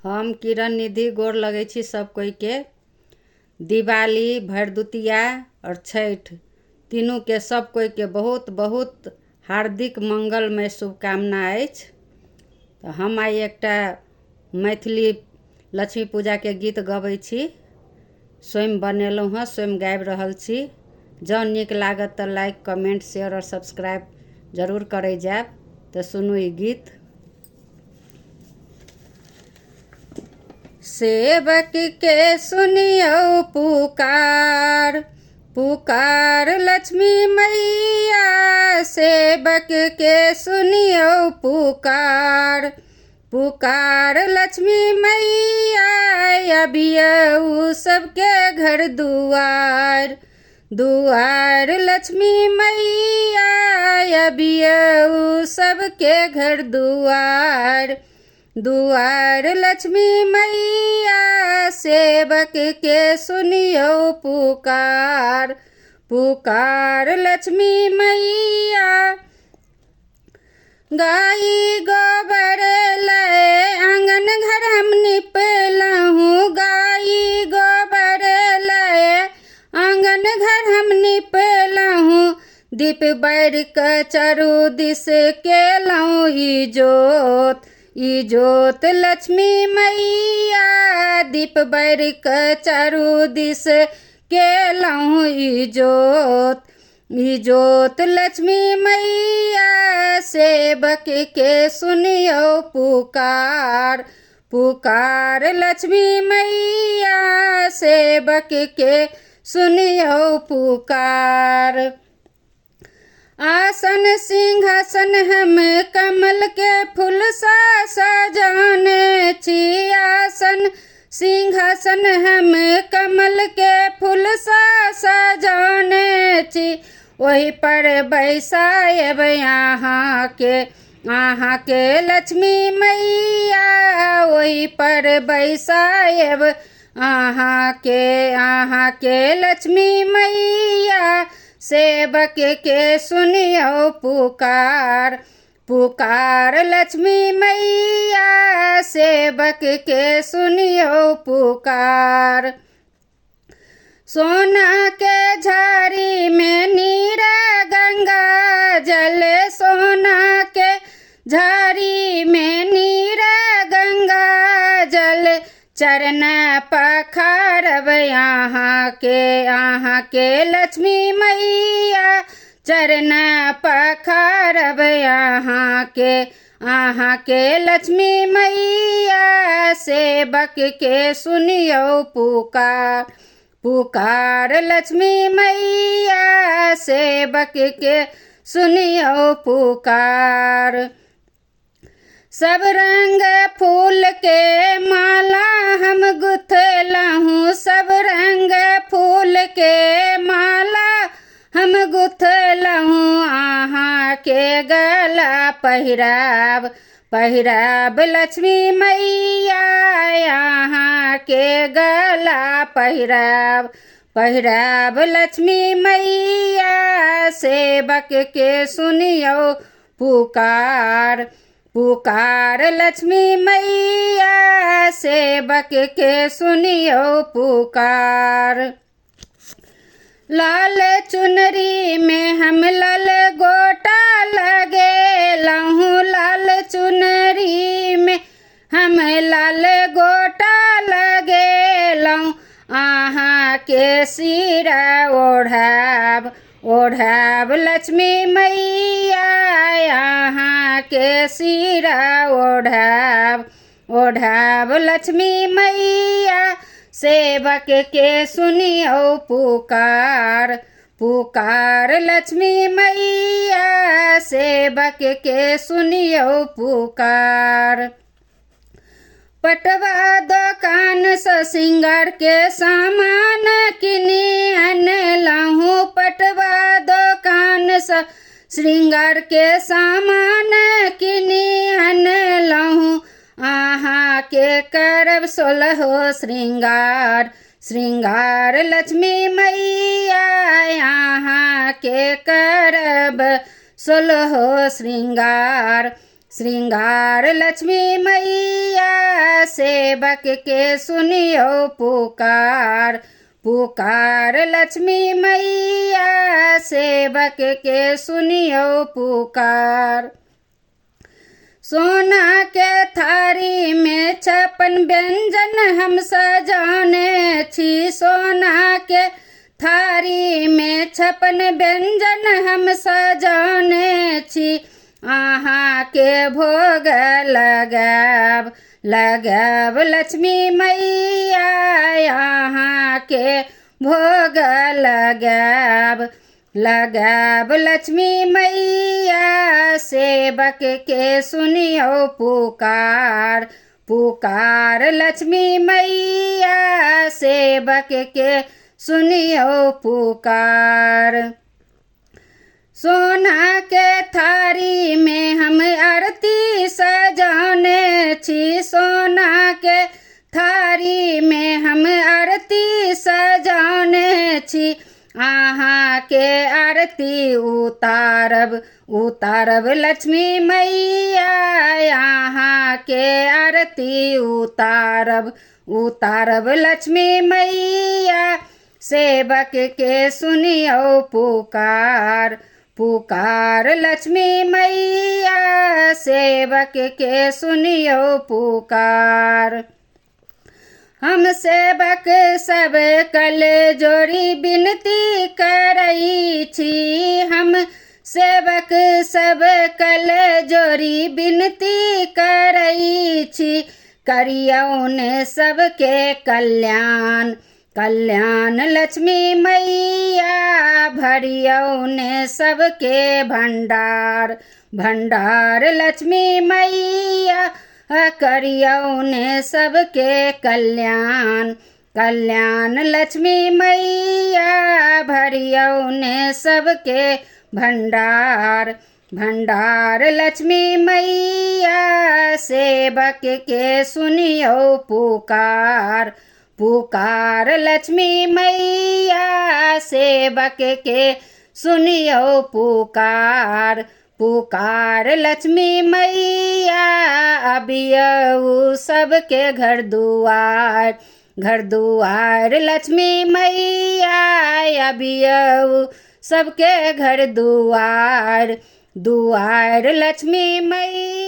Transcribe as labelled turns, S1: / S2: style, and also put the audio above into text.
S1: हम किरण निधि गोर लगै छी सब कोई के। दिवाली, भरदुतिया और छठ तीनों के सब कोई के बहुत बहुत हार्दिक मंगलमय शुभकामना अछि। तो हम आई एकटा मैथिली लक्ष्मी पूजा के गीत गबै छी। स्वयं बनेलहुँ हँ, स्वयं गाबि रहल छी। जँ नीक लागत तो लाइक, कमेंट, शेयर और सब्सक्राइब जरूर करे जायब। तो सुनू ई गीत। सेवक के सुनियो पुकार, पुकार लक्ष्मी मैया। सेवक के सुनियो पुकार, पुकार लक्ष्मी मैया। अबियऊ सबके घर दुआर, दुआर लक्ष्मी मैया। अबियऊ सबके घर दुआर, दुआर लक्ष्मी मैया। सेवक के सुनियो पुकार, पुकार लक्ष्मी मैया। गाई गोबर लय आंगन घर हम निपलहूँ, गाई गोबर लय आंगन घर हम निपलहूँ। दीप बैर क चारू दिस केलहुँ इजोत, इजोत लक्ष्मी मैया। दीप बैर क चारू दिस केलहुँ इजोत, इजोत लक्ष्मी मैया। सेवक के सुनियो पुकार, पुकार लक्ष्मी मैया। सेवक के सुनियो पुकार। आसन सिंहासन हम कमल के फूल सा सजाने छी। आसन सिंहासन हम कमल के फूल सा सजाने छी। वही पर बैसायब यहाँ के लक्ष्मी मैया। वही पर बैसायब यहाँ के लक्ष्मी मैया। सेवक के सुनियो पुकार, पुकार लक्ष्मी मैया। सेवक के सुनियो पुकार। सोना के झाड़ी में नीरा गंगा जल, सोना के झाड़ी में नीरा गंगा जल। चरण पखारब यहाँ के लक्ष्मी मैया। चरण पखारब यहाँ के लक्ष्मी मैया। सेवक के सुनियो पुकार, पुकार लक्ष्मी मैया। सेवक के सुनियो पुकार। सब रंग फूल के माला हम गुथलहूँ, सब रंग फूल के माला हम गुथलहूँ। आहाँ के गला पहिराब, पहिराब लक्ष्मी मैया। यहाँ के गला पहिराब, पहिराब लक्ष्मी मैया। सेवक के सुनियो पुकार, पुकार लक्ष्मी मैया। सेवक के सुनियो पुकार। लाल चुनरी में हम लाल गोटा लगेलहूँ, लाल चुनरी में हम लाल गोटा लगेलहूँ। आहाँ के सिरा ओढ़ाब, ओढ़ाब लक्ष्मी मैया। यहाँ के सिरा ओढ़ाब, ओढ़ाब लक्ष्मी मैया। सेवक के सुनियो पुकार, पुकार लक्ष्मी मैया। सेवक के सुनियो पुकार। पटवा दुकान से सिंगार के सामान किनी अनलहूँ, पटवा दुकान से श्रृंगार के सामान किनी अनलहूँ। आहाँ के करब 16 श्रृंगार, श्रृंगार लक्ष्मी मैया। यहाँ के करब 16 श्रृंगार, श्रृंगार लक्ष्मी मैया सेवक के सुनियो पुकार। पुकार लक्ष्मी मैया सेवक के सुनियो पुकार। सोना के थारी में 56 व्यंजन हम सजाने छी। सोना के थारी में 56 व्यंजन हम सजाने छी। आहाँ के भोग लगाब लगाब लक्ष्मी मैया। आहाँ के भोग लगाब लगाब लक्ष्मी मैया सेवक के सुनियो पुकार। पुकार लक्ष्मी मैया सेवक के सुनियो पुकार। सोना के थारी में हम आरती सजाने छी। सोना के थारी में हम आरती सजाने छी। आहाँ के आरती उतारब उतारब लक्ष्मी मैया। आहाँ के आरती उतारब उतारब लक्ष्मी मैया सेवक के सुनियो पुकार। पुकार लक्ष्मी मैया सेवक के सुनियो पुकार। हम सेवक सब कल जोड़ी विनती करई छी। हम सेवक सब कल जोड़ी विनती करई छी। करियौन सबके कल्याण कल्याण लक्ष्मी मैया। भरियौन सबके भंडार भंडार लक्ष्मी मैया। करियौन सबके कल्याण कल्याण लक्ष्मी मैया। भरियौन सबके भंडार भंडार लक्ष्मी मैया सेवक के सुनियो पुकार। पुकार लक्ष्मी मैया सेवक के सुनियो पुकार। पुकार लक्ष्मी मैया अबियऊ सबके घर दुआर लक्ष्मी मैया। अबियऊ सबके घर दुआर दुआर लक्ष्मी मैया।